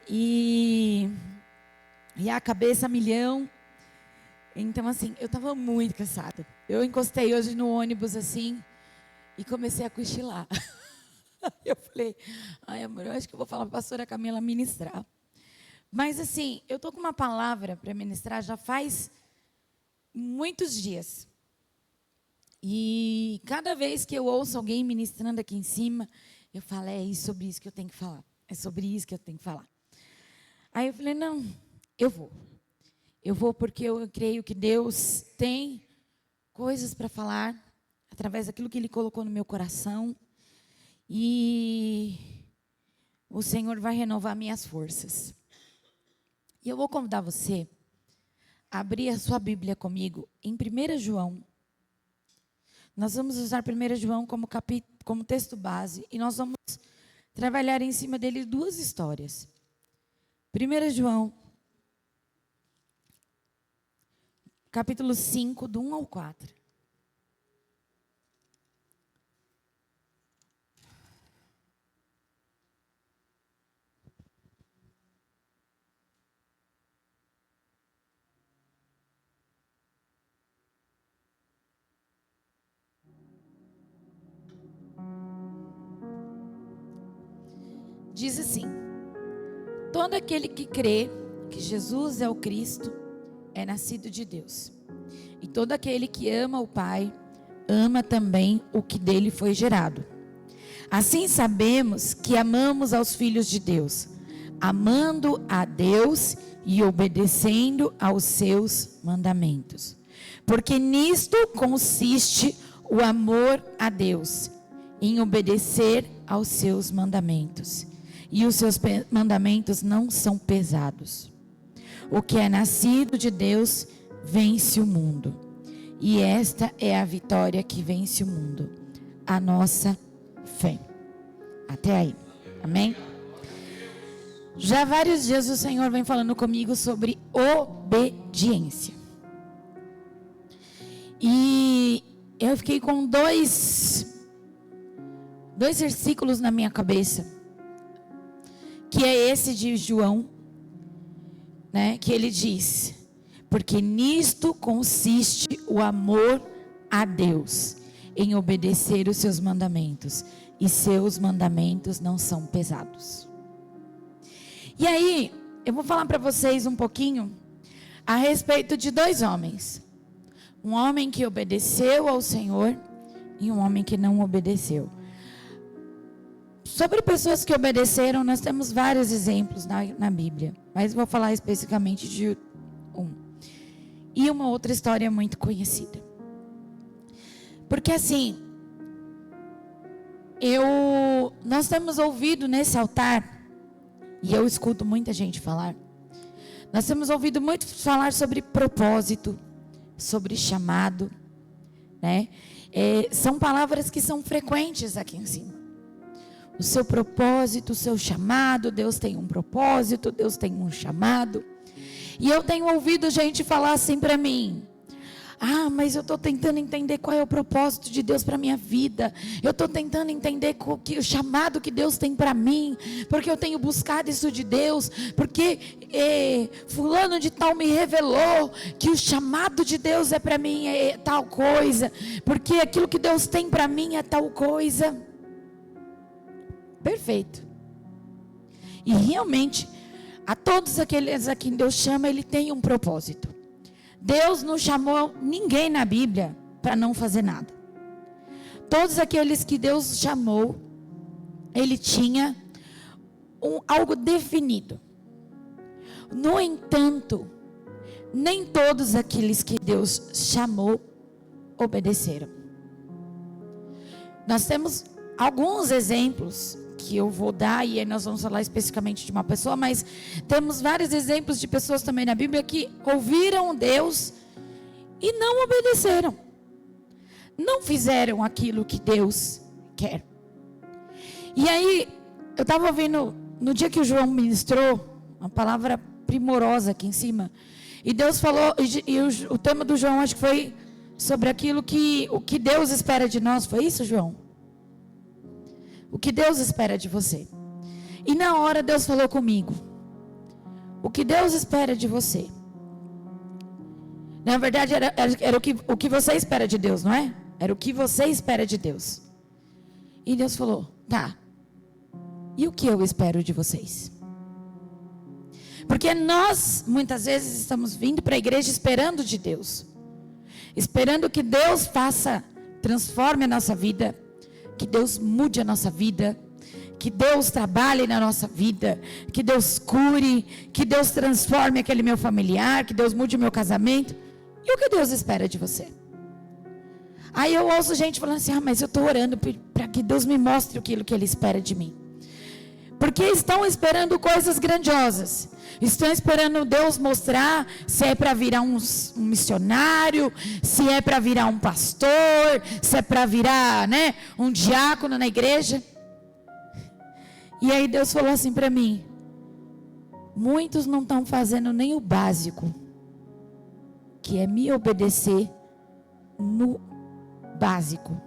E a cabeça a milhão. Então, assim, eu estava muito cansada. Eu encostei hoje no ônibus, assim, e comecei a cochilar. Eu falei, ai, amor, eu acho que eu vou falar para a pastora Camila ministrar. Mas, assim, eu estou com uma palavra para ministrar já faz muitos dias. E cada vez que eu ouço alguém ministrando aqui em cima, eu falo, é sobre isso que eu tenho que falar. É sobre isso que eu tenho que falar. Aí eu falei, não, eu vou. Eu vou porque eu creio que Deus tem coisas para falar através daquilo que Ele colocou no meu coração. E o Senhor vai renovar minhas forças. E eu vou convidar você a abrir a sua Bíblia comigo em 1 João. Nós vamos usar 1 João como texto base. E nós vamos trabalhar em cima dele duas histórias. 1 João, capítulo 5, do 1 ao 4. Diz assim: todo aquele que crê que Jesus é o Cristo é nascido de Deus. E todo aquele que ama o Pai, ama também o que dele foi gerado. Assim sabemos que amamos aos filhos de Deus, amando a Deus e obedecendo aos seus mandamentos. Porque nisto consiste o amor a Deus, em obedecer aos seus mandamentos. E os seus mandamentos não são pesados. O que é nascido de Deus vence o mundo. E esta é a vitória que vence o mundo: a nossa fé. Até aí. Amém? Já há vários dias o Senhor vem falando comigo sobre obediência. E eu fiquei com dois versículos na minha cabeça. Que é esse de João, né, que ele diz: porque nisto consiste o amor a Deus, em obedecer os seus mandamentos, e seus mandamentos não são pesados. E aí, eu vou falar para vocês um pouquinho a respeito de dois homens. Um homem que obedeceu ao Senhor e um homem que não obedeceu. Sobre pessoas que obedeceram, nós temos vários exemplos na Bíblia. Mas vou falar especificamente de um. E uma outra história muito conhecida. Porque assim, nós temos ouvido nesse altar, e eu escuto muita gente falar, nós temos ouvido muito falar sobre propósito, sobre chamado, né? São palavras que são frequentes aqui em cima. O seu propósito, o seu chamado, Deus tem um propósito, Deus tem um chamado. E eu tenho ouvido gente falar assim para mim: ah, mas eu estou tentando entender qual é o propósito de Deus para a minha vida. Eu estou tentando entender o chamado que Deus tem para mim. Porque eu tenho buscado isso de Deus. Porque fulano de tal me revelou que o chamado de Deus é para mim é tal coisa. Porque aquilo que Deus tem para mim é tal coisa. Perfeito. E realmente, a todos aqueles a quem Deus chama, Ele tem um propósito. Deus não chamou ninguém na Bíblia para não fazer nada. Todos aqueles que Deus chamou, Ele tinha algo definido. No entanto, nem todos aqueles que Deus chamou obedeceram. Nós temos alguns exemplos que eu vou dar, e aí nós vamos falar especificamente de uma pessoa, mas temos vários exemplos de pessoas também na Bíblia que ouviram Deus e não obedeceram, não fizeram aquilo que Deus quer. E aí, eu estava ouvindo, no dia que o João ministrou, uma palavra primorosa aqui em cima, e Deus falou, e o tema do João acho que foi sobre o que Deus espera de nós. Foi isso, João? O que Deus espera de você. E na hora Deus falou comigo: o que Deus espera de você. Na verdade, era o que você espera de Deus, não é? Era o que você espera de Deus. E Deus falou, tá, e o que eu espero de vocês? Porque nós, muitas vezes, estamos vindo para a igreja esperando de Deus. Esperando que Deus transforme a nossa vida. Que Deus mude a nossa vida. Que Deus trabalhe na nossa vida. Que Deus cure. Que Deus transforme aquele meu familiar. Que Deus mude o meu casamento. E o que Deus espera de você? Aí eu ouço gente falando assim, mas eu estou orando para que Deus me mostre aquilo que Ele espera de mim. Porque estão esperando coisas grandiosas. Estão esperando Deus mostrar se é para virar um missionário, se é para virar um pastor, se é para virar, um diácono na igreja. E aí Deus falou assim para mim, muitos não estão fazendo nem o básico, que é me obedecer no básico.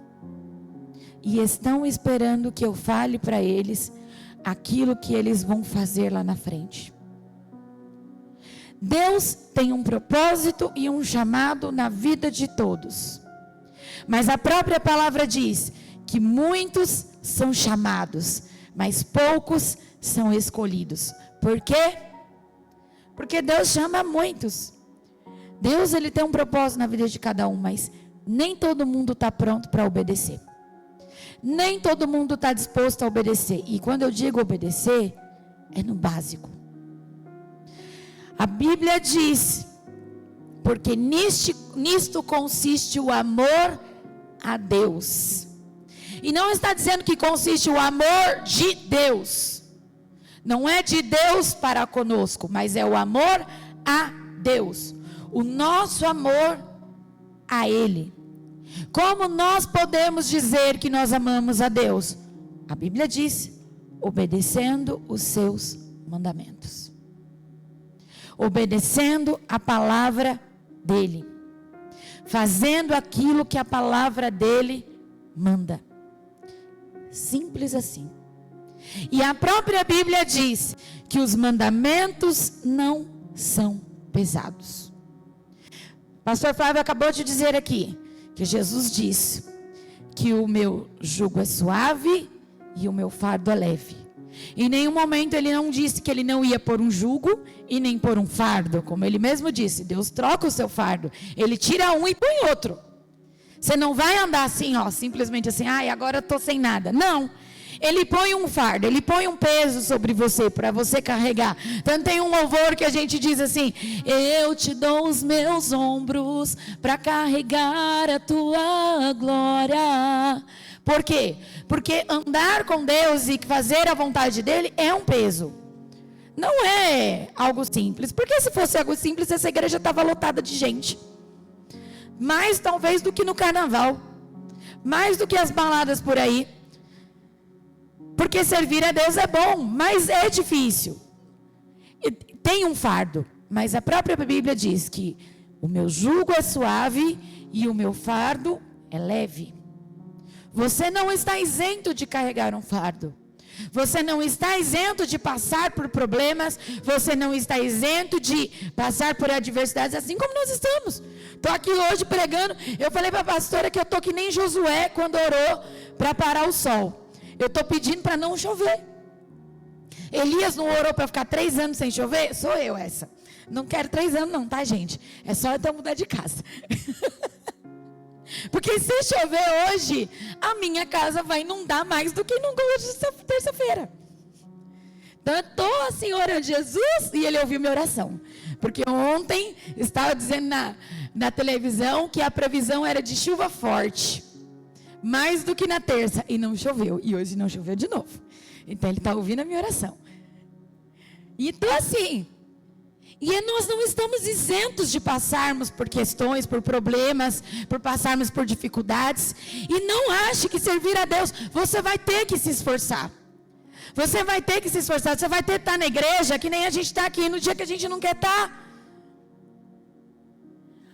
E estão esperando que eu fale para eles aquilo que eles vão fazer lá na frente. Deus tem um propósito e um chamado na vida de todos. Mas a própria palavra diz que muitos são chamados, mas poucos são escolhidos. Por quê? Porque Deus chama muitos. Deus, Ele tem um propósito na vida de cada um, mas nem todo mundo está pronto para obedecer. Nem todo mundo está disposto a obedecer. E quando eu digo obedecer, é no básico. A Bíblia diz, porque nisto consiste o amor a Deus. E não está dizendo que consiste o amor de Deus. Não é de Deus para conosco, mas é o amor a Deus. O nosso amor a Ele. Como nós podemos dizer que nós amamos a Deus? A Bíblia diz, obedecendo os seus mandamentos. Obedecendo a palavra dEle. Fazendo aquilo que a palavra dEle manda. Simples assim. E a própria Bíblia diz que os mandamentos não são pesados. Pastor Flávio acabou de dizer aqui que Jesus disse que o meu jugo é suave e o meu fardo é leve. Em nenhum momento Ele não disse que Ele não ia pôr um jugo e nem pôr um fardo. Como Ele mesmo disse, Deus troca o seu fardo. Ele tira um e põe outro. Você não vai andar assim, simplesmente assim, agora eu estou sem nada. Não. Ele põe um fardo, Ele põe um peso sobre você, para você carregar. Tanto tem um louvor que a gente diz assim, eu te dou os meus ombros, para carregar a tua glória. Por quê? Porque andar com Deus e fazer a vontade dEle é um peso. Não é algo simples. Porque se fosse algo simples, essa igreja estava lotada de gente. Mais talvez do que no carnaval. Mais do que as baladas por aí. Porque servir a Deus é bom, mas é difícil. E tem um fardo. Mas a própria Bíblia diz que o meu jugo é suave e o meu fardo é leve. Você não está isento de carregar um fardo. Você não está isento de passar por problemas. Você não está isento de passar por adversidades, assim como nós estamos. Estou aqui hoje pregando. Eu falei para a pastora que eu estou que nem Josué quando orou para parar o sol. Eu estou pedindo para não chover. Elias não orou para ficar 3 anos sem chover? Sou eu essa. Não quero 3 anos não, tá, gente? É só eu mudar de casa. Porque se chover hoje, a minha casa vai inundar mais do que inundou hoje terça-feira. Então eu estou assim orando Jesus e Ele ouviu minha oração. Porque ontem estava dizendo na televisão que a previsão era de chuva forte. Mais do que na terça. E não choveu. E hoje não choveu de novo. Então Ele está ouvindo a minha oração. Então assim... E nós não estamos isentos de passarmos por questões, por problemas, por passarmos por dificuldades. E não ache que servir a Deus, você vai ter que se esforçar. Você vai ter que se esforçar, você vai ter que estar na igreja, que nem a gente está aqui no dia que a gente não quer estar.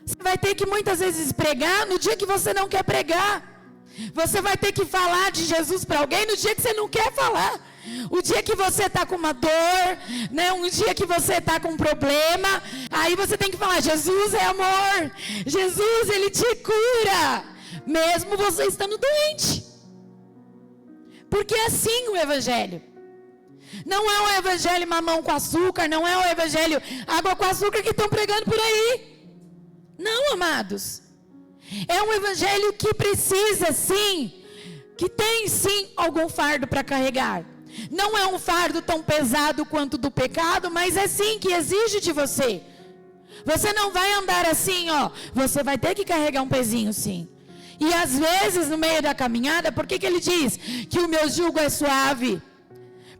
Você vai ter que muitas vezes pregar no dia que você não quer pregar. Você vai ter que falar de Jesus para alguém no dia que você não quer falar. O dia que você está com uma dor, né? Um dia que você está com um problema, aí você tem que falar: Jesus é amor, Jesus, Ele te cura, mesmo você estando doente. Porque é assim o Evangelho. Não é o Evangelho mamão com açúcar, não é o Evangelho água com açúcar que estão pregando por aí. Não, amados. É um Evangelho que precisa sim, que tem sim algum fardo para carregar. Não é um fardo tão pesado quanto do pecado, mas é sim que exige de você. Você não vai andar assim, ó. Você vai ter que carregar um pezinho sim. E às vezes no meio da caminhada, por que ele diz que o meu jugo é suave?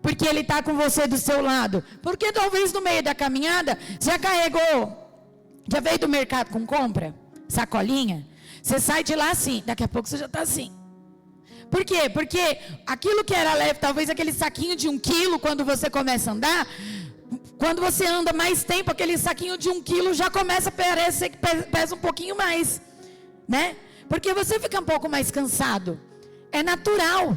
Porque Ele está com você do seu lado. Porque talvez no meio da caminhada, já carregou, já veio do mercado com compra, sacolinha. Você sai de lá assim, daqui a pouco você já está assim. Por quê? Porque aquilo que era leve, talvez aquele saquinho de 1 quilo, quando você começa a andar, quando você anda mais tempo, aquele saquinho de 1 quilo já começa a parecer que pesa um pouquinho mais, né? Porque você fica um pouco mais cansado. É natural.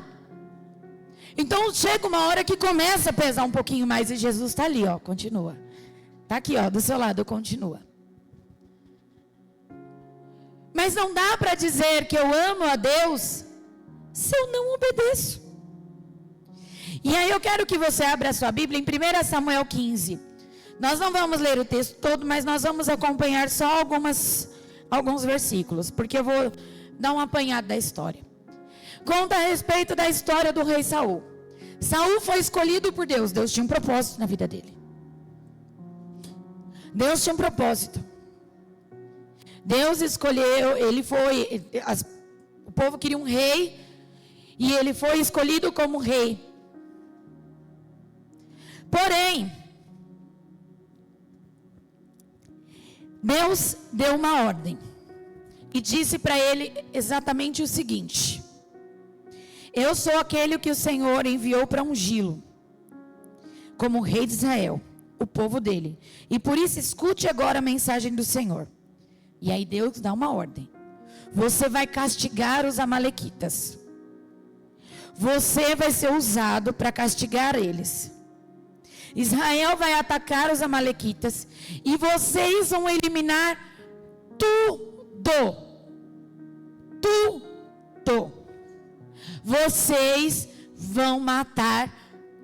Então chega uma hora que começa a pesar um pouquinho mais e Jesus está ali, ó, continua. Está aqui, ó, do seu lado, continua. Mas não dá para dizer que eu amo a Deus se eu não obedeço. E aí eu quero que você abra a sua Bíblia em 1 Samuel 15. Nós não vamos ler o texto todo, mas nós vamos acompanhar só alguns versículos, porque eu vou dar um apanhado da história. Conta a respeito da história do rei Saul. Saul foi escolhido por Deus. Deus tinha um propósito na vida dele. Deus tinha um propósito. Deus escolheu, o povo queria um rei, e ele foi escolhido como rei. Porém, Deus deu uma ordem e disse para ele exatamente o seguinte: eu sou aquele que o Senhor enviou para ungí-lo como rei de Israel, o povo dele, e por isso escute agora a mensagem do Senhor. E aí Deus dá uma ordem: você vai castigar os amalequitas, você vai ser usado para castigar eles. Israel vai atacar os amalequitas e vocês vão eliminar tudo. Vocês vão matar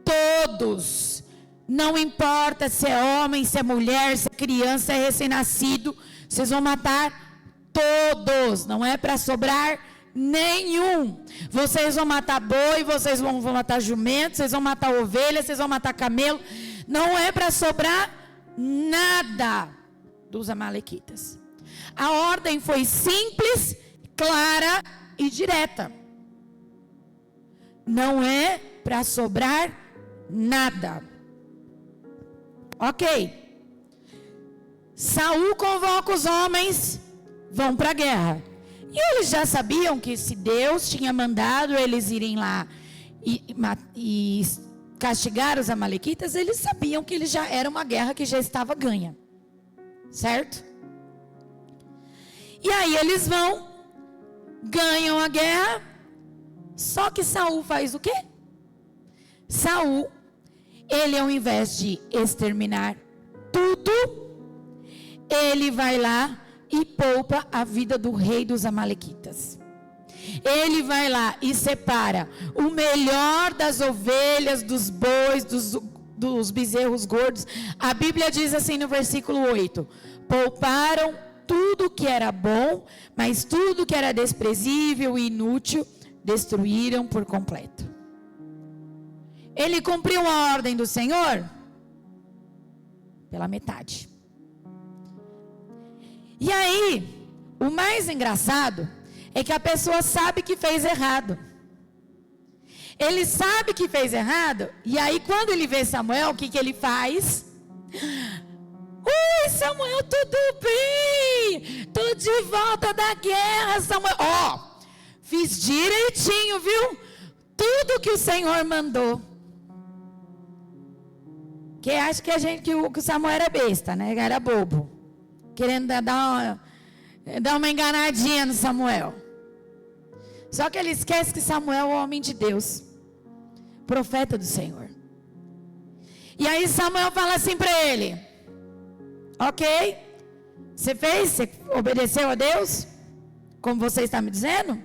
todos. Não importa se é homem, se é mulher, se é criança, se é recém-nascido. Vocês vão matar todos. Não é para sobrar nenhum. Vocês vão matar boi, vocês vão matar jumento, vocês vão matar ovelha, vocês vão matar camelo. Não é para sobrar nada dos amalequitas. A ordem foi simples, clara e direta. Não é para sobrar nada. Ok. Saul convoca os homens, vão para a guerra. E eles já sabiam que se Deus tinha mandado eles irem lá e castigar os amalequitas, eles sabiam que ele já era uma guerra que já estava ganha. Certo? E aí eles vão, ganham a guerra, só que Saul faz o quê? Saul, ele ao invés de exterminar tudo, ele vai lá e poupa a vida do rei dos amalequitas. Ele vai lá e separa o melhor das ovelhas, dos bois, dos bezerros gordos. A Bíblia diz assim no versículo 8: pouparam tudo que era bom, mas tudo que era desprezível e inútil, destruíram por completo. Ele cumpriu a ordem do Senhor pela metade. E aí, o mais engraçado é que a pessoa sabe que fez errado. Ele sabe que fez errado, e aí quando ele vê Samuel, o que ele faz? Oi, Samuel, tudo bem? Tô de volta da guerra, Samuel. Ó, fiz direitinho, viu? Tudo que o Senhor mandou. Que acha que o Samuel era besta, né? Era bobo. Querendo dar uma enganadinha no Samuel. Só que ele esquece que Samuel é o homem de Deus. profeta do Senhor. E aí Samuel fala assim para ele: ok, você fez? Você obedeceu a Deus? Como você está me dizendo?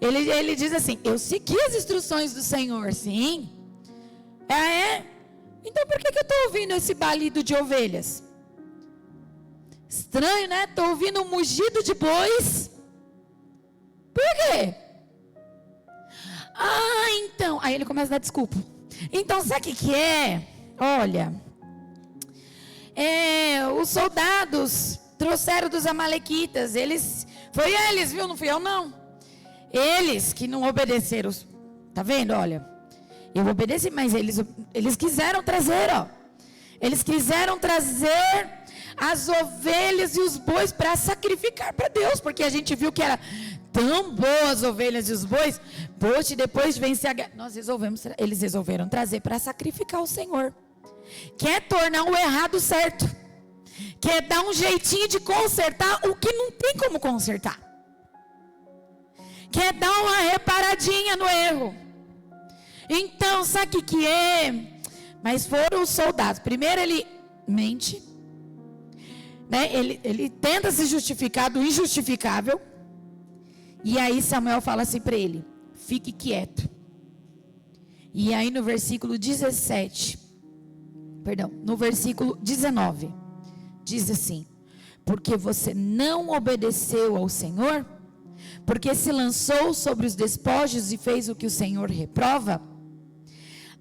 Ele diz assim: eu segui as instruções do Senhor, sim. Então por que eu estou ouvindo esse balido de ovelhas? Estranho, né? Estou ouvindo um mugido de bois. Por quê? Então. Aí ele começa a dar desculpa. Então, sabe o que é? Olha, os soldados trouxeram dos amalequitas. Foi eles, viu? Não fui eu, não. Eles que não obedeceram. Tá vendo? Olha, eu obedeci, mas eles quiseram trazer, ó. Eles quiseram trazer as ovelhas e os bois para sacrificar para Deus, porque a gente viu que era tão boas as ovelhas e os bois. Poxa, depois de vencer a guerra, eles resolveram trazer para sacrificar o Senhor. Quer tornar o errado certo, quer dar um jeitinho de consertar o que não tem como consertar, quer dar uma reparadinha no erro. Então, sabe o que é? Mas foram os soldados. Primeiro ele mente, né? Ele tenta se justificar do injustificável. E aí Samuel fala assim para ele: fique quieto. E aí no versículo 19, diz assim: porque você não obedeceu ao Senhor, porque se lançou sobre os despojos e fez o que o Senhor reprova.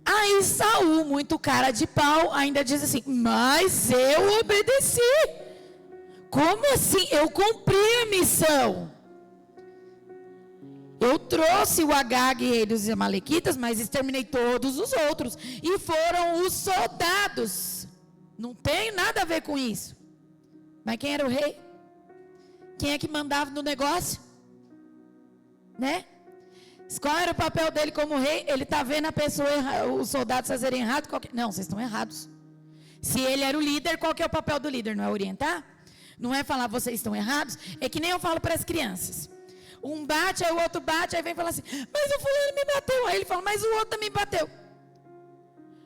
Aí Saul, muito cara de pau, ainda diz assim: mas eu obedeci. Como assim? Eu cumpri a missão. Eu trouxe o Agag e dos amalequitas, mas exterminei todos os outros. E foram os soldados. Não tem nada a ver com isso. Mas quem era o rei? Quem é que mandava no negócio? Né? Qual era o papel dele como rei? Ele está vendo a pessoa, os soldados fazerem errado. Não, vocês estão errados. Se ele era o líder, qual que é o papel do líder? Não é orientar? Não é falar vocês estão errados? É que nem eu falo para as crianças. Um bate, aí o outro bate, aí vem falar assim: mas o fulano me bateu. Aí ele fala: mas o outro também bateu.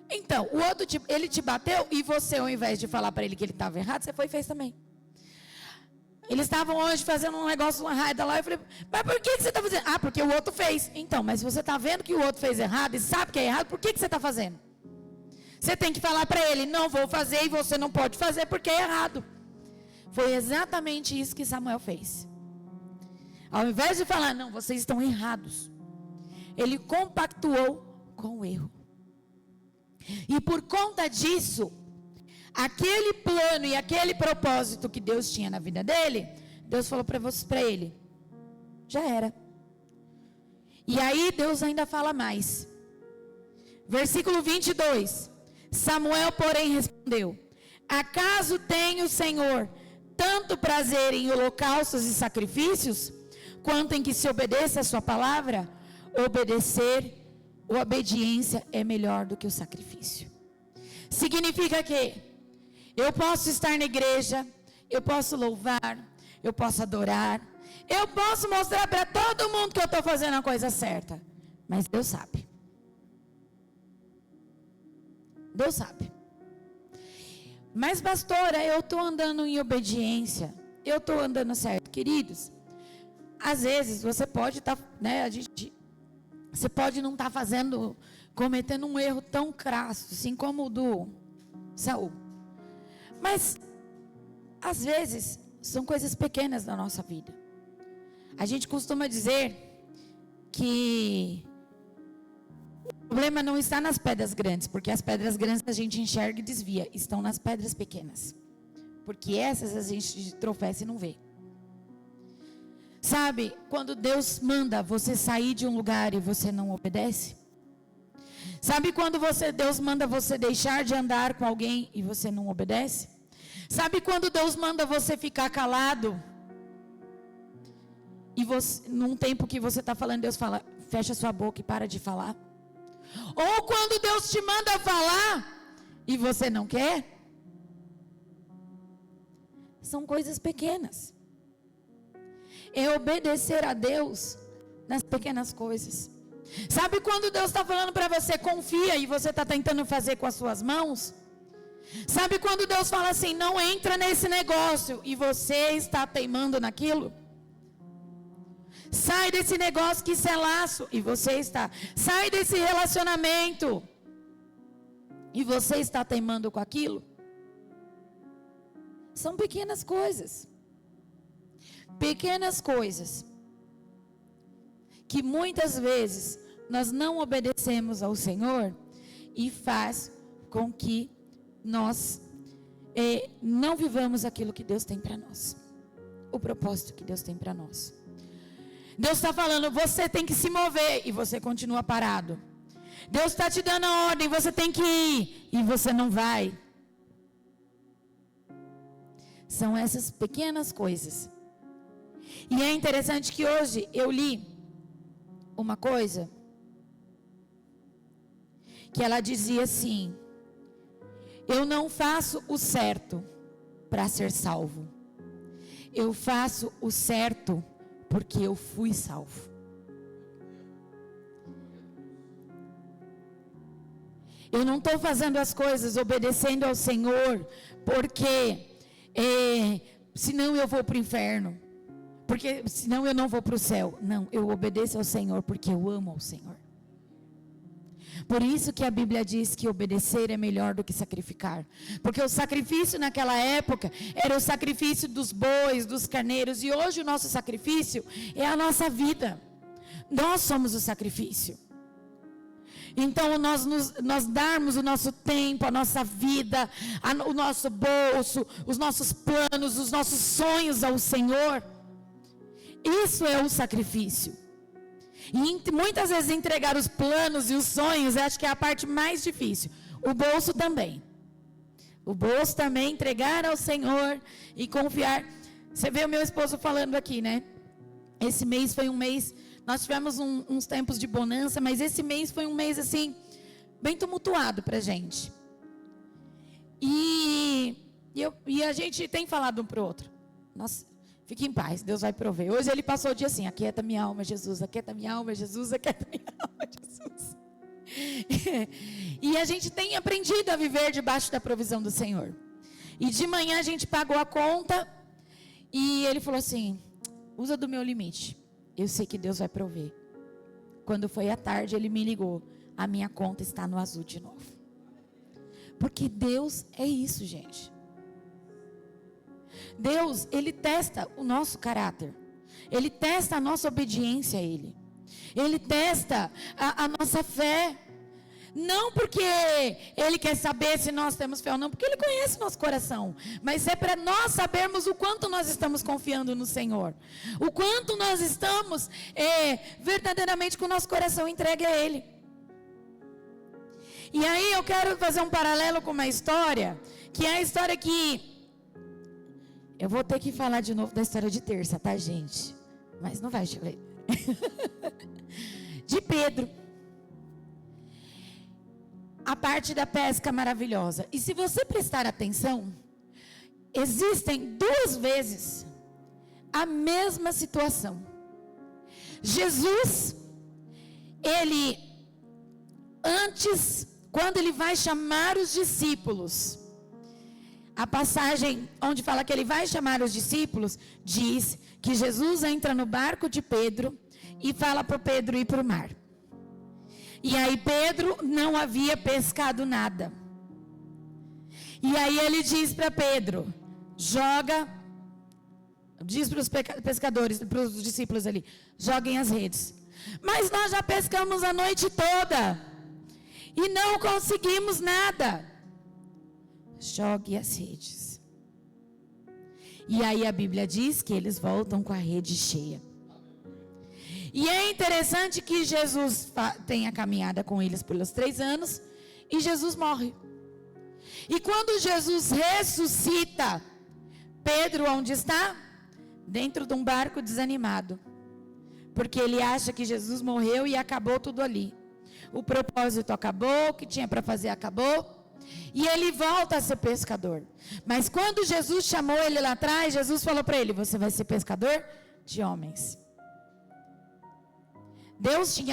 Então, o outro, ele te bateu e você, ao invés de falar para ele que ele estava errado, você foi e fez também. Eles estavam hoje fazendo um negócio, uma raida lá. Eu falei: mas por que você está fazendo? Ah, porque o outro fez. Então, mas se você está vendo que o outro fez errado e sabe que é errado, por que você está fazendo? Você tem que falar para ele: não vou fazer, e você não pode fazer porque é errado. Foi exatamente isso que Samuel fez. Ao invés de falar: não, vocês estão errados, ele compactuou com o erro. E por conta disso, aquele plano e aquele propósito que Deus tinha na vida dele, Deus falou para ele: já era. E aí Deus ainda fala mais. Versículo 22. Samuel, porém, respondeu: acaso tem o Senhor tanto prazer em holocaustos e sacrifícios, quanto em que se obedeça a sua palavra? A obediência é melhor do que o sacrifício. Significa que eu posso estar na igreja, eu posso louvar, eu posso adorar, eu posso mostrar para todo mundo que eu estou fazendo a coisa certa, mas Deus sabe. Deus sabe. Mas pastora, eu estou andando em obediência, eu estou andando certo. Queridos, às vezes você pode estar, né, você pode não estar cometendo um erro tão crasso, assim como o do Saul. Mas, às vezes, são coisas pequenas na nossa vida. A gente costuma dizer que o problema não está nas pedras grandes, porque as pedras grandes a gente enxerga e desvia, estão nas pedras pequenas. Porque essas a gente tropeça e não vê. Sabe, quando Deus manda você sair de um lugar e você não obedece? Sabe quando Deus manda você deixar de andar com alguém e você não obedece? Sabe quando Deus manda você ficar calado? E num tempo que você está falando, Deus fala: fecha sua boca e para de falar. Ou quando Deus te manda falar e você não quer? São coisas pequenas. É obedecer a Deus nas pequenas coisas. Sabe quando Deus está falando para você, confia, e você está tentando fazer com as suas mãos? Sabe quando Deus fala assim, não entra nesse negócio, e você está teimando naquilo? Sai desse negócio que isso é laço, e você está. Sai desse relacionamento, e você está teimando com aquilo? São pequenas coisas. Pequenas coisas. Que muitas vezes nós não obedecemos ao Senhor e faz com que nós não vivamos aquilo que Deus tem para nós. O propósito que Deus tem para nós. Deus está falando, você tem que se mover e você continua parado. Deus está te dando a ordem, você tem que ir e você não vai. São essas pequenas coisas. E é interessante que hoje eu li uma coisa que ela dizia assim: eu não faço o certo para ser salvo, eu faço o certo porque eu fui salvo. Eu não estou fazendo as coisas obedecendo ao Senhor porque senão eu vou para o inferno, porque senão eu não vou para o céu. Não, eu obedeço ao Senhor porque eu amo ao Senhor. Por isso que a Bíblia diz que obedecer é melhor do que sacrificar. Porque o sacrifício naquela época era o sacrifício dos bois, dos carneiros. E hoje o nosso sacrifício é a nossa vida. Nós somos o sacrifício. Então nós darmos o nosso tempo, a nossa vida, o nosso bolso, os nossos planos, os nossos sonhos ao Senhor. Isso é o sacrifício. E muitas vezes entregar os planos e os sonhos, eu acho que é a parte mais difícil. O bolso também. O bolso também, entregar ao Senhor e confiar. Você vê o meu esposo falando aqui, né? Esse mês foi um mês, nós tivemos uns tempos de bonança, mas esse mês foi um mês assim, bem tumultuado pra gente. E a gente tem falado um pro outro. Nossa, fique em paz, Deus vai prover. Hoje ele passou o dia assim, aquieta minha alma, Jesus, aquieta minha alma, Jesus, aquieta minha alma, Jesus. E a gente tem aprendido a viver debaixo da provisão do Senhor. E de manhã a gente pagou a conta e ele falou assim, usa do meu limite, eu sei que Deus vai prover. Quando foi à tarde ele me ligou, a minha conta está no azul de novo. Porque Deus é isso, gente. Deus, Ele testa o nosso caráter. Ele testa a nossa obediência a Ele. Ele testa a nossa fé. Não porque Ele quer saber se nós temos fé ou não, porque Ele conhece nosso coração. Mas é para nós sabermos o quanto nós estamos confiando no Senhor. O quanto nós estamos verdadeiramente com o nosso coração entregue a Ele. E aí eu quero fazer um paralelo com uma história, que é a história que... Eu vou ter que falar de novo da história de terça, tá, gente? Mas não vai chover. De Pedro. A parte da pesca maravilhosa. E se você prestar atenção, existem 2 vezes a mesma situação. Jesus, ele, antes, quando ele vai chamar os discípulos... A passagem onde fala que ele vai chamar os discípulos, diz que Jesus entra no barco de Pedro e fala para Pedro ir para o mar. E aí Pedro não havia pescado nada. E aí ele diz para Pedro, diz para os pescadores, para os discípulos ali, joguem as redes. Mas nós já pescamos a noite toda e não conseguimos nada. Jogue as redes. E aí a Bíblia diz que eles voltam com a rede cheia. E é interessante que Jesus tem a caminhada com eles pelos 3 anos e Jesus morre. E quando Jesus ressuscita, Pedro onde está? Dentro de um barco desanimado. Porque ele acha que Jesus morreu e acabou tudo ali. O propósito acabou, o que tinha para fazer acabou. E ele volta a ser pescador. Mas quando Jesus chamou ele lá atrás, Jesus falou para ele, você vai ser pescador de homens.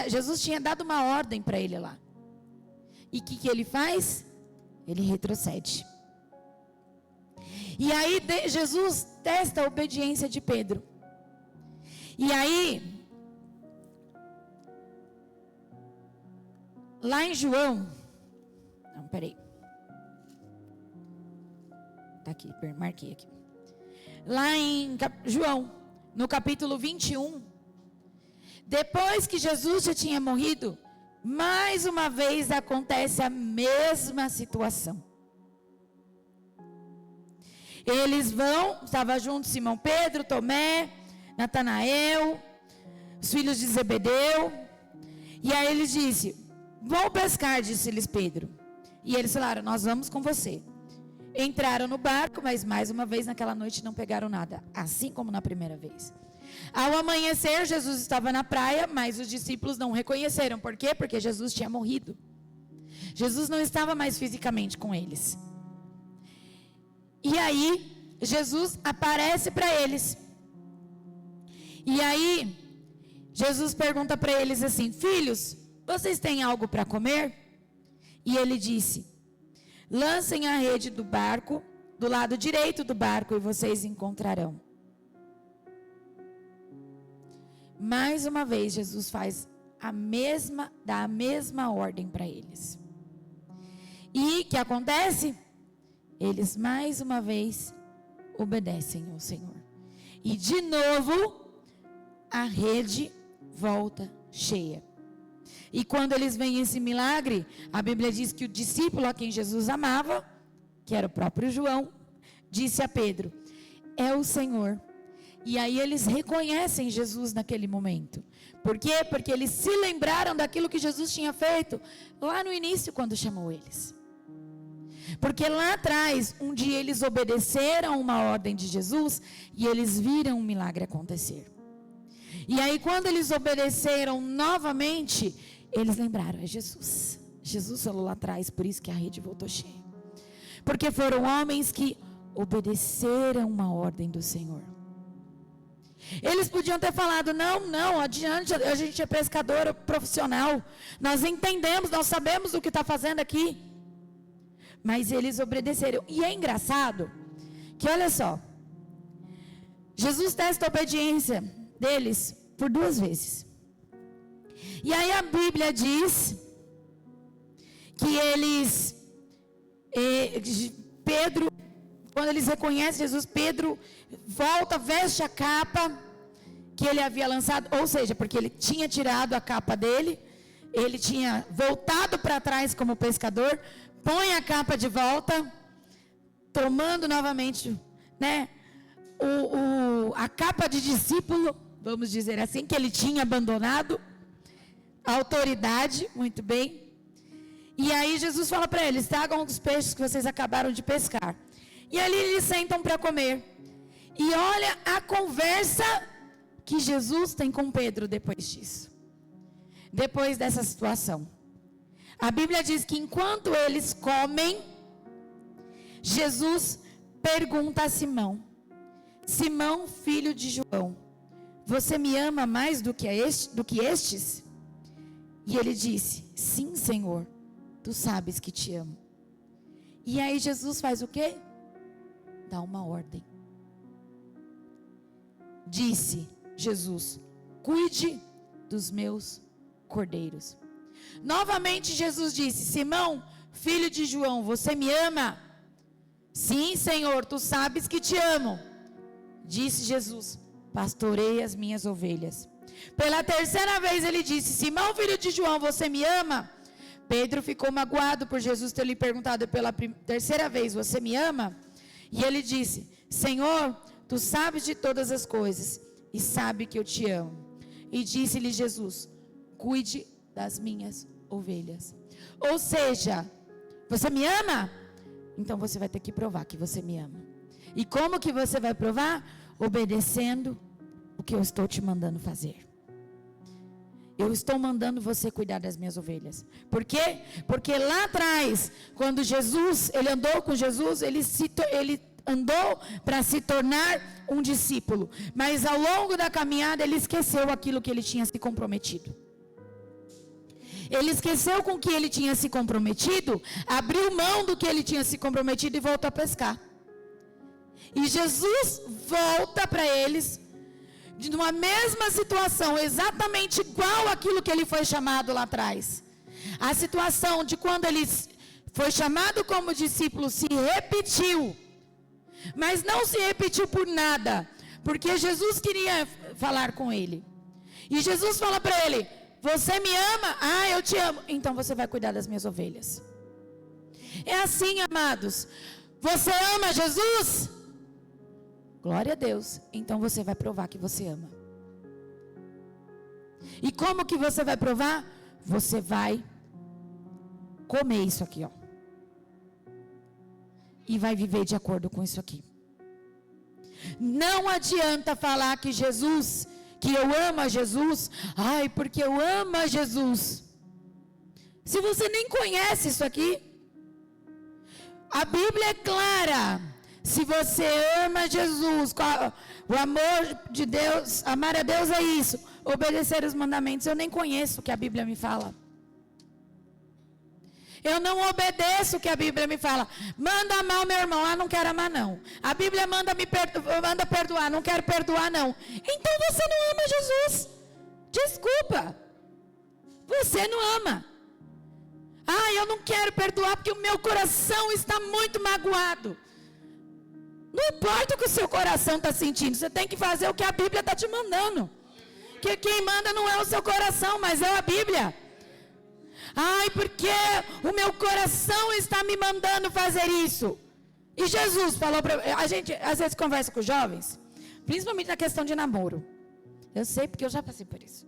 Jesus tinha dado uma ordem para ele lá. E o que ele faz? Ele retrocede. E aí Jesus testa a obediência de Pedro. E aí, lá em João, não, peraí. Tá aqui, marquei aqui. Lá em João, no capítulo 21, depois que Jesus já tinha morrido, mais uma vez acontece a mesma situação. Eles vão, estava junto Simão Pedro, Tomé, Natanael, os filhos de Zebedeu. E aí eles disseram: vão pescar, disse-lhes Pedro. E eles falaram: nós vamos com você. Entraram no barco, mas mais uma vez naquela noite não pegaram nada, assim como na primeira vez. Ao amanhecer, Jesus estava na praia, mas os discípulos não o reconheceram. Por quê? Porque Jesus tinha morrido. Jesus não estava mais fisicamente com eles. E aí, Jesus aparece para eles. E aí, Jesus pergunta para eles assim: filhos, vocês têm algo para comer? E ele disse: lancem a rede do barco, do lado direito do barco, e vocês encontrarão. Mais uma vez, Jesus dá a mesma ordem para eles. E o que acontece? Eles mais uma vez obedecem ao Senhor. E de novo, a rede volta cheia. E quando eles veem esse milagre, a Bíblia diz que o discípulo a quem Jesus amava, que era o próprio João, disse a Pedro: é o Senhor. E aí eles reconhecem Jesus naquele momento. Por quê? Porque eles se lembraram daquilo que Jesus tinha feito lá no início, quando chamou eles. Porque lá atrás, um dia eles obedeceram uma ordem de Jesus e eles viram um milagre acontecer. E aí quando eles obedeceram novamente, eles lembraram: é Jesus. Jesus falou lá atrás, por isso que a rede voltou cheia. Porque foram homens que obedeceram uma ordem do Senhor. Eles podiam ter falado: não, adiante, a gente é pescador profissional, nós entendemos, nós sabemos o que está fazendo aqui. Mas eles obedeceram. E é engraçado que, olha só, Jesus testa a obediência deles por 2 vezes. E aí a Bíblia diz que eles, Pedro, quando eles reconhecem Jesus, Pedro volta, veste a capa que ele havia lançado, ou seja, porque ele tinha tirado a capa dele, ele tinha voltado para trás como pescador, põe a capa de volta, tomando novamente, a capa de discípulo, vamos dizer assim, que ele tinha abandonado, a autoridade, muito bem. E aí Jesus fala para eles: tragam os peixes que vocês acabaram de pescar. E ali eles sentam para comer. E olha a conversa que Jesus tem com Pedro depois disso. Depois dessa situação. A Bíblia diz que enquanto eles comem, Jesus pergunta a Simão: Simão, filho de João, você me ama mais do que estes? E ele disse: sim, Senhor, tu sabes que te amo. E aí Jesus faz o quê? Dá uma ordem. Disse Jesus: cuide dos meus cordeiros. Novamente Jesus disse: Simão, filho de João, você me ama? Sim, Senhor, tu sabes que te amo. Disse Jesus: pastorei as minhas ovelhas. Pela 3ª vez ele disse: Simão, filho de João, você me ama? Pedro ficou magoado por Jesus ter lhe perguntado pela 3ª vez: você me ama? E ele disse: Senhor, tu sabes de todas as coisas e sabe que eu te amo. E disse-lhe Jesus: cuide das minhas ovelhas. Ou seja, você me ama? Então você vai ter que provar que você me ama. E como que você vai provar? Obedecendo o que eu estou te mandando fazer. Eu estou mandando você cuidar das minhas ovelhas. Por quê? Porque lá atrás, quando ele andou com Jesus, ele andou para se tornar um discípulo. Mas ao longo da caminhada, ele esqueceu aquilo que ele tinha se comprometido. Ele esqueceu com que ele tinha se comprometido, abriu mão do que ele tinha se comprometido e voltou a pescar. E Jesus volta para eles, de uma mesma situação, exatamente igual àquilo que ele foi chamado lá atrás. A situação de quando ele foi chamado como discípulo se repetiu, mas não se repetiu por nada, porque Jesus queria falar com ele. E Jesus fala para ele: você me ama? Ah, eu te amo. Então você vai cuidar das minhas ovelhas. É assim, amados. Você ama Jesus? Glória a Deus. Então você vai provar que você ama. E como que você vai provar? Você vai comer isso aqui, ó. E vai viver de acordo com isso aqui. Não adianta falar que Jesus, que eu amo a Jesus. Ai, porque eu amo a Jesus. Se você nem conhece isso aqui. A Bíblia é clara. Se você ama Jesus, o amor de Deus, amar a Deus é isso, obedecer os mandamentos. Eu nem conheço o que a Bíblia me fala. Eu não obedeço o que a Bíblia me fala. Manda amar o meu irmão. Ah, não quero amar não. A Bíblia manda perdoar. Não quero perdoar não. Então você não ama Jesus. Desculpa. Você não ama. Ah, eu não quero perdoar porque o meu coração está muito magoado. Não importa o que o seu coração está sentindo. Você tem que fazer o que a Bíblia está te mandando. Que quem manda não é o seu coração, mas é a Bíblia. Ai, porque o meu coração está me mandando fazer isso. E Jesus falou para... A gente às vezes conversa com jovens, principalmente na questão de namoro. Eu sei porque eu já passei por isso.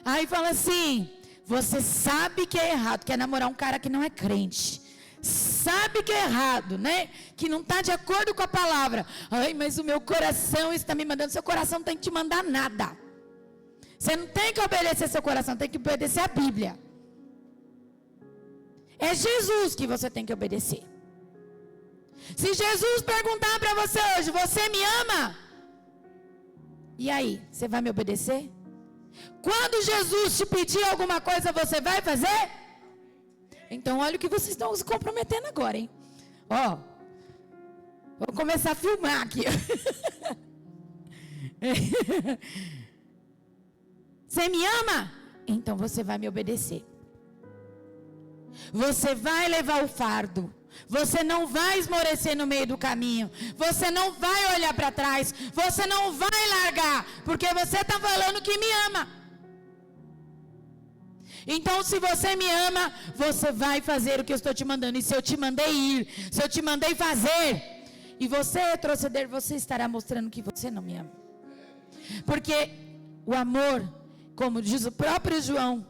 Aí fala assim: você sabe que é errado, quer namorar um cara que não é crente. Sabe que é errado, né? Que não está de acordo com a palavra. Ai, mas o meu coração está me mandando. Seu coração não tem que te mandar nada. Você não tem que obedecer seu coração, tem que obedecer a Bíblia. É Jesus que você tem que obedecer. Se Jesus perguntar para você hoje: você me ama? E aí, você vai me obedecer? Quando Jesus te pedir alguma coisa, você vai fazer? Então olha o que vocês estão se comprometendo agora, hein? Ó, vou começar a filmar aqui. Você me ama? Então você vai me obedecer. Você vai levar o fardo. Você não vai esmorecer no meio do caminho. Você não vai olhar para trás. Você não vai largar, porque você está falando que me ama. Então, se você me ama, você vai fazer o que eu estou te mandando. E se eu te mandei ir, se eu te mandei fazer, e você retroceder, você estará mostrando que você não me ama. Porque o amor, como diz o próprio João,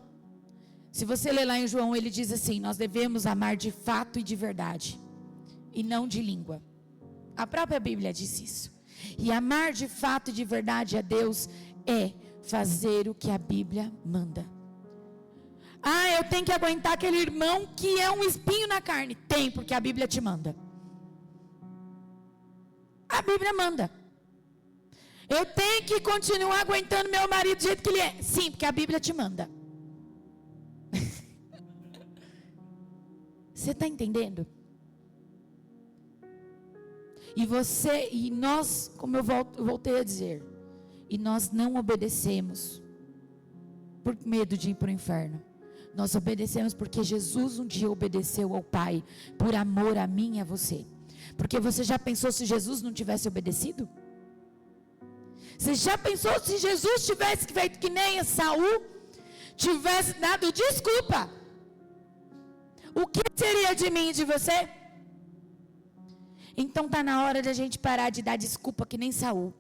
se você ler lá em João, ele diz assim: nós devemos amar de fato e de verdade, e não de língua. A própria Bíblia diz isso. E amar de fato e de verdade a Deus é fazer o que a Bíblia manda. Ah, eu tenho que aguentar aquele irmão que é um espinho na carne. Tem, porque a Bíblia te manda. A Bíblia manda. Eu tenho que continuar aguentando meu marido do jeito que ele é. Sim, porque a Bíblia te manda. Você está entendendo? E nós, como eu voltei a dizer, e nós não obedecemos por medo de ir para o inferno. Nós obedecemos porque Jesus um dia obedeceu ao Pai, por amor a mim e a você. Porque você já pensou se Jesus não tivesse obedecido? Você já pensou se Jesus tivesse feito que nem Saul, tivesse dado desculpa? O que seria de mim e de você? Então está na hora de a gente parar de dar desculpa que nem Saul,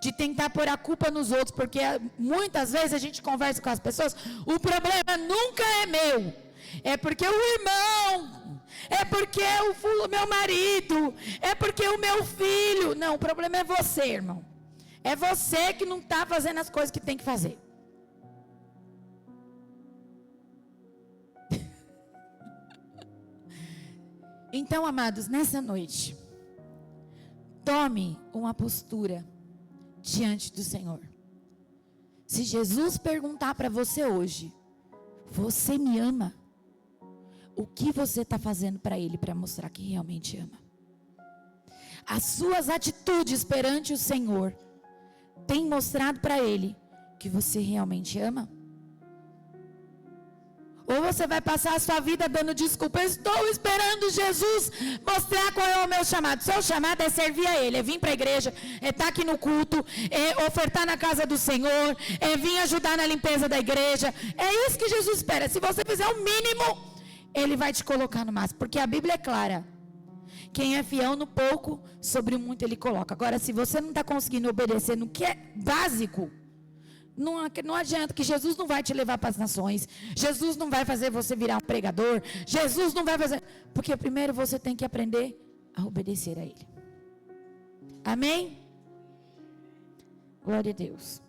de tentar pôr a culpa nos outros, porque muitas vezes a gente conversa com as pessoas: o problema nunca é meu, é porque o irmão, é porque o meu marido, é porque o meu filho. Não, o problema é você, irmão. É você que não está fazendo as coisas que tem que fazer. Então, amados, nessa noite, tome uma postura diante do Senhor. Se Jesus perguntar para você hoje: Você me ama? O que você está fazendo para Ele para mostrar que realmente ama? As suas atitudes perante o Senhor têm mostrado para Ele que você realmente ama? Ou você vai passar a sua vida dando desculpa? Eu estou esperando Jesus mostrar qual é o meu chamado. Seu chamado é servir a Ele, é vir para a igreja, é estar aqui no culto, é ofertar na casa do Senhor, é vir ajudar na limpeza da igreja. É isso que Jesus espera. Se você fizer o mínimo, Ele vai te colocar no máximo. Porque a Bíblia é clara. Quem é fiel no pouco, sobre o muito Ele coloca. Agora, se você não está conseguindo obedecer no que é básico, não adianta, que Jesus não vai te levar para as nações. Jesus não vai fazer você virar um pregador. Jesus não vai fazer... Porque primeiro você tem que aprender a obedecer a Ele. Amém? Glória a Deus.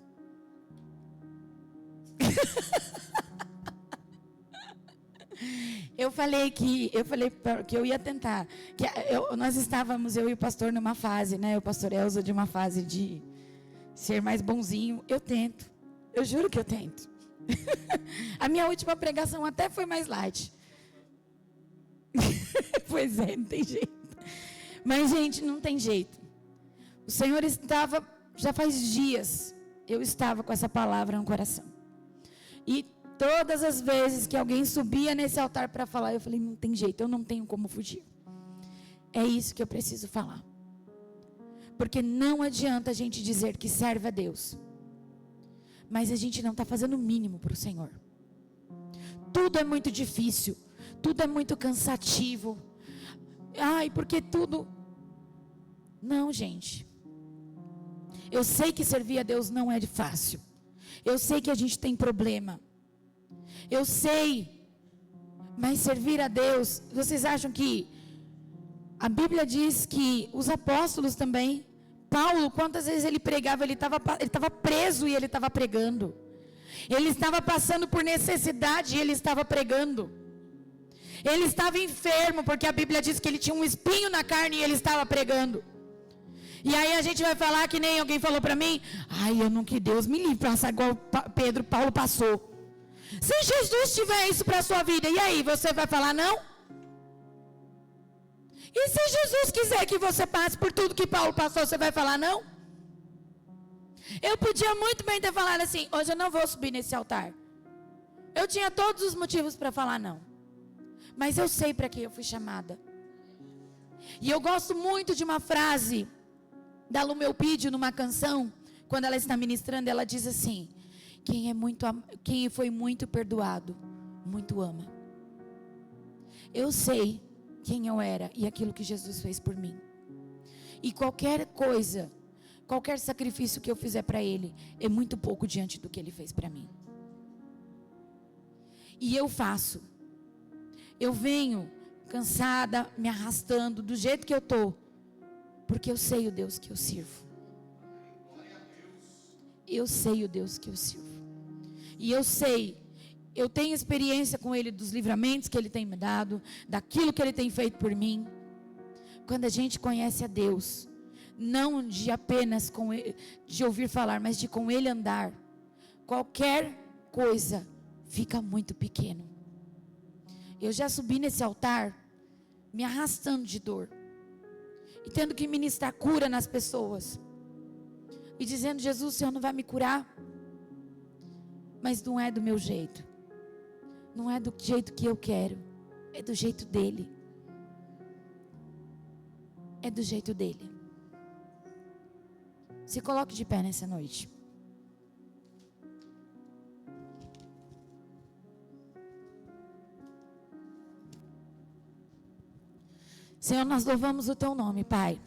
Eu falei que eu ia tentar. Nós estávamos, eu e o pastor, numa fase, né? O pastor Elza, de uma fase de ser mais bonzinho. Eu tento. Eu juro que eu tento. A minha última pregação até foi mais light. Pois é, não tem jeito. Mas, gente, não tem jeito. O Senhor estava, já faz dias, eu estava com essa palavra no coração. E todas as vezes que alguém subia nesse altar para falar, eu falei, não tem jeito, eu não tenho como fugir. É isso que eu preciso falar. Porque não adianta a gente dizer que serve a Deus, mas a gente não está fazendo o mínimo para o Senhor. Tudo é muito difícil, tudo é muito cansativo. Ai, porque tudo... Não, gente. Eu sei que servir a Deus não é fácil. Eu sei que a gente tem problema. Eu sei. Mas servir a Deus, vocês acham que... A Bíblia diz que os apóstolos também... Paulo, quantas vezes ele pregava, ele estava preso e ele estava pregando. Ele estava passando por necessidade e ele estava pregando. Ele estava enfermo, porque a Bíblia diz que ele tinha um espinho na carne e ele estava pregando. E aí a gente vai falar que nem alguém falou para mim, ai, eu não, que Deus me livre, passar igual Paulo passou. Se Jesus tiver isso para a sua vida, e aí, você vai falar não? E se Jesus quiser que você passe por tudo que Paulo passou, você vai falar não? Eu podia muito bem ter falado assim, hoje eu não vou subir nesse altar. Eu tinha todos os motivos para falar não. Mas eu sei para que eu fui chamada. E eu gosto muito de uma frase da Lumeu Pídio numa canção, quando ela está ministrando, ela diz assim, quem foi muito perdoado, muito ama. Eu sei quem eu era e aquilo que Jesus fez por mim. E qualquer coisa, qualquer sacrifício que eu fizer para Ele, é muito pouco diante do que Ele fez para mim. E eu faço. Eu venho cansada, me arrastando, do jeito que eu estou, porque eu sei o Deus que eu sirvo. Eu sei o Deus que eu sirvo. E eu sei... Eu tenho experiência com Ele dos livramentos que Ele tem me dado, daquilo que Ele tem feito por mim. Quando a gente conhece a Deus, não de apenas de ouvir falar, mas de com Ele andar, qualquer coisa fica muito pequeno. Eu já subi nesse altar, me arrastando de dor, e tendo que ministrar cura nas pessoas, e dizendo, Jesus, o Senhor não vai me curar, mas não é do meu jeito. Não é do jeito que eu quero. É do jeito dele. É do jeito dele. Se coloque de pé nessa noite. Senhor, nós louvamos o teu nome, Pai.